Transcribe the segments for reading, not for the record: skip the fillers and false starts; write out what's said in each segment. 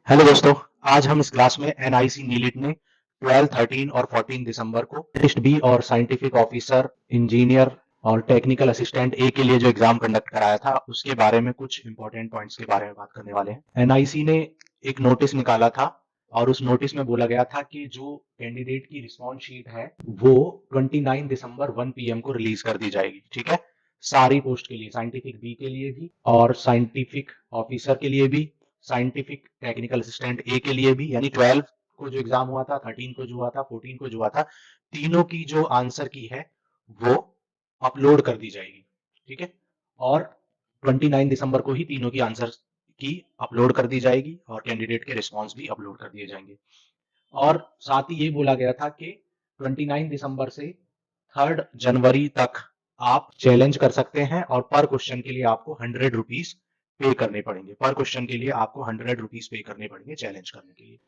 Hello दोस्तों, आज हम इस क्लास में एनआईसी नीलिट ने 12, 13 और 14 दिसंबर को टेस्ट बी और साइंटिफिक ऑफिसर, इंजीनियर और टेक्निकल असिस्टेंट ए के लिए जो एग्जाम कंडक्ट कराया था उसके बारे में कुछ इंपॉर्टेंट पॉइंट्स के बारे में बात करने वाले हैं। एनआईसी ने एक नोटिस निकाला था और उस नोटिस में बोला गया था कि जो कैंडिडेट की रिस्पॉन्स शीट है वो 29 दिसंबर 1 पीएम को रिलीज कर दी जाएगी। ठीक है, सारी पोस्ट के लिए, साइंटिफिक बी के लिए भी और साइंटिफिक ऑफिसर के लिए भी, साइंटिफिक टेक्निकल असिस्टेंट ए के लिए भी, यानी 12 को जो एग्जाम हुआ था, 13 को जो हुआ था, 14 को जो हुआ था, तीनों की जो आंसर की है वो अपलोड कर दी जाएगी। ठीक है, और 29 दिसंबर को ही तीनों की आंसर की अपलोड कर दी जाएगी और कैंडिडेट के रिस्पॉन्स भी अपलोड कर दिए जाएंगे। और साथ ही ये बोला गया था कि 29 दिसंबर से 3 जनवरी तक आप चैलेंज कर सकते हैं और पर क्वेश्चन के लिए आपको 100 रुपीज पे करने पड़ेंगे। पर क्वेश्चन के लिए आपको 100 रुपीज पे करने पड़ेंगे चैलेंज करने के लिए।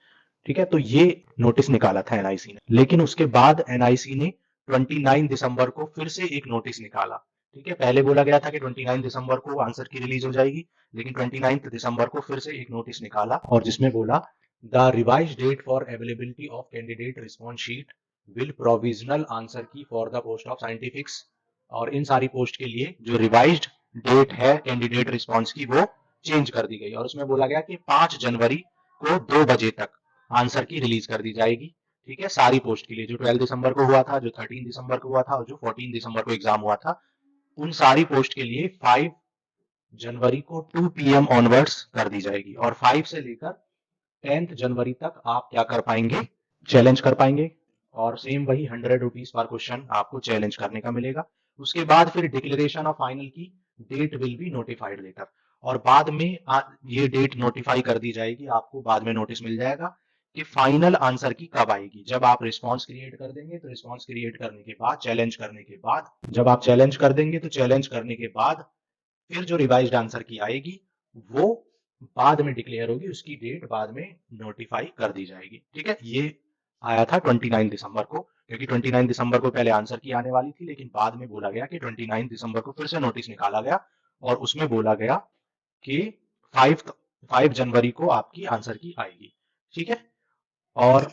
ठीक है, तो ये नोटिस निकाला था एनआईसी ने, लेकिन उसके बाद एनआईसी ने 29 दिसंबर को फिर से एक नोटिस निकाला। ठीक है, पहले बोला गया था कि 29 दिसंबर को आंसर की रिलीज हो जाएगी, लेकिन 29 दिसंबर को फिर से एक नोटिस निकाला और जिसमें बोला the revise date for availability of candidate response sheet will provisional answer key for the post of scientifics. और इन सारी पोस्ट के लिए जो रिवाइज्ड डेट है कैंडिडेट रिस्पॉन्स की वो चेंज कर दी गई और उसमें बोला गया कि 5 जनवरी को 2 बजे तक आंसर की रिलीज कर दी जाएगी। ठीक है, सारी पोस्ट के लिए, जो 12 दिसंबर को हुआ था, जो 13 दिसंबर को हुआ था और जो 14 दिसंबर को एग्जाम हुआ था, उन सारी पोस्ट के लिए 5 जनवरी को 2 पीएम ऑनवर्ड्स कर दी जाएगी और 5 से लेकर 10 जनवरी तक आप क्या कर पाएंगे, चैलेंज कर पाएंगे। और सेम वही 100 रुपीज पर क्वेश्चन आपको चैलेंज करने का मिलेगा। उसके बाद फिर declaration of final key date will be notified later और बाद में ये डेट नोटिफाई कर दी जाएगी, आपको बाद में नोटिस मिल जाएगा कि फाइनल आंसर की कब आएगी। जब आप रिस्पॉन्स क्रिएट कर देंगे तो रिस्पॉन्स क्रिएट करने के बाद, चैलेंज करने के बाद, जब आप चैलेंज कर देंगे तो चैलेंज करने के बाद फिर जो रिवाइज्ड आंसर की आएगी वो बाद में डिक्लेयर होगी, उसकी डेट बाद में नोटिफाई कर दी जाएगी। ठीक है, ये आया था 29 दिसंबर को, क्योंकि 29 दिसंबर को पहले आंसर की आने वाली थी, लेकिन बाद में बोला गया कि 29 दिसंबर को फिर से नोटिस निकाला गया और उसमें बोला गया कि 5 जनवरी को आपकी आंसर की आएगी। ठीक है, और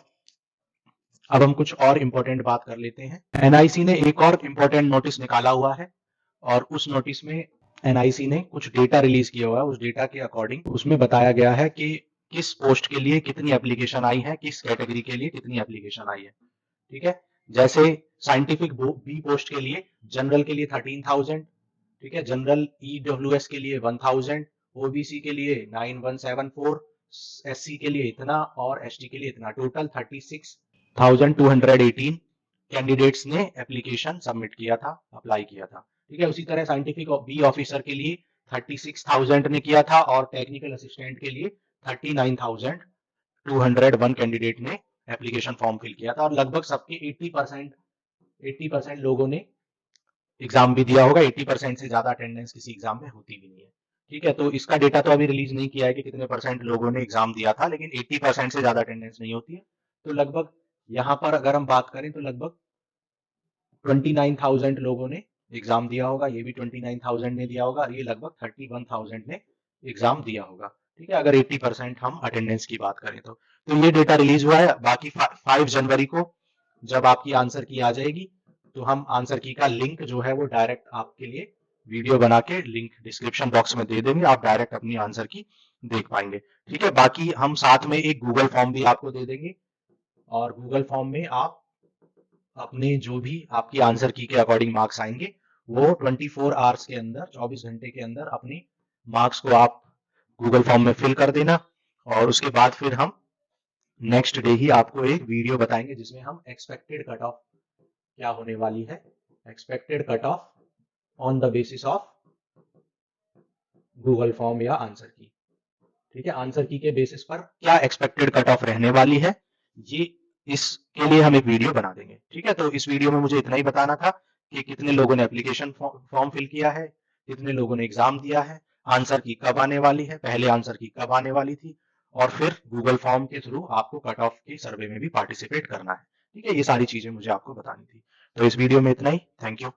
अब हम कुछ और इंपॉर्टेंट बात कर लेते हैं। एनआईसी ने एक और इंपॉर्टेंट नोटिस निकाला हुआ है और उस नोटिस में एनआईसी ने कुछ डेटा रिलीज किया हुआ है। उस डेटा के अकॉर्डिंग उसमें बताया गया है कि किस पोस्ट के लिए कितनी एप्लीकेशन आई है, किस कैटेगरी के लिए कितनी एप्लीकेशन आई है। ठीक है, जैसे साइंटिफिक बी पोस्ट के लिए, जनरल के लिए 13,000, ठीक है, जनरल ईडब्ल्यूएस के लिए 1,000, ओबीसी के लिए 9174, एससी के लिए इतना और एसटी के लिए इतना, टोटल 36,218 कैंडिडेट्स ने एप्लीकेशन सबमिट किया था, अप्लाई किया था। ठीक है, उसी तरह साइंटिफिक बी ऑफिसर के लिए 36,000 ने किया था और टेक्निकल असिस्टेंट के लिए 39,201 कैंडिडेट ने एप्लीकेशन फॉर्म फिल किया था और लगभग सबके 80% लोगों ने एग्जाम भी दिया होगा। 80% से ज्यादा अटेंडेंस किसी एग्जाम में होती भी नहीं है। ठीक है, तो इसका डेटा तो अभी रिलीज नहीं किया है कि कितने परसेंट लोगों ने एग्जाम दिया था, लेकिन 80% से ज्यादा अटेंडेंस नहीं होती है। तो लगभग यहाँ पर अगर हम बात करें तो लगभग 29,000 लोगों ने एग्जाम दिया होगा, ये भी 29,000 ने दिया होगा और ये लगभग 31,000 ने एग्जाम दिया होगा। ठीक है, अगर 80% हम अटेंडेंस की बात करें तो ये डेटा रिलीज हुआ है। बाकी 5 जनवरी को जब आपकी आंसर की आ जाएगी तो हम आंसर की का लिंक जो है वो डायरेक्ट आपके लिए वीडियो बना के लिंक डिस्क्रिप्शन बॉक्स में दे देंगे, आप डायरेक्ट अपनी आंसर की देख पाएंगे। ठीक है, बाकी हम साथ में एक गूगल फॉर्म भी आपको दे देंगे और गूगल फॉर्म में आप अपने जो भी आपकी आंसर की के अकॉर्डिंग मार्क्स आएंगे वो 24 आवर्स के अंदर, 24 घंटे के अंदर अपनी मार्क्स को आप गूगल फॉर्म में फिल कर देना और उसके बाद फिर हम नेक्स्ट डे ही आपको एक वीडियो बताएंगे जिसमें हम एक्सपेक्टेड कट ऑफ क्या होने वाली है, expected cut off on the basis of Google form या आंसर की। ठीक है, आंसर की के बेसिस पर क्या एक्सपेक्टेड कट ऑफ रहने वाली है, ये इसके लिए हम एक वीडियो बना देंगे। ठीक है, तो इस वीडियो में मुझे इतना ही बताना था कि कितने लोगों ने एप्लीकेशन फॉर्म फिल किया है, कितने लोगों ने एग्जाम दिया है, आंसर की कब आने वाली है, पहले आंसर की कब आने वाली थी और फिर गूगल फॉर्म के थ्रू आपको कट ऑफ के सर्वे में भी पार्टिसिपेट करना है। ठीक है, ये सारी चीजें मुझे आपको बतानी थी। तो इस वीडियो में इतना ही। Thank you.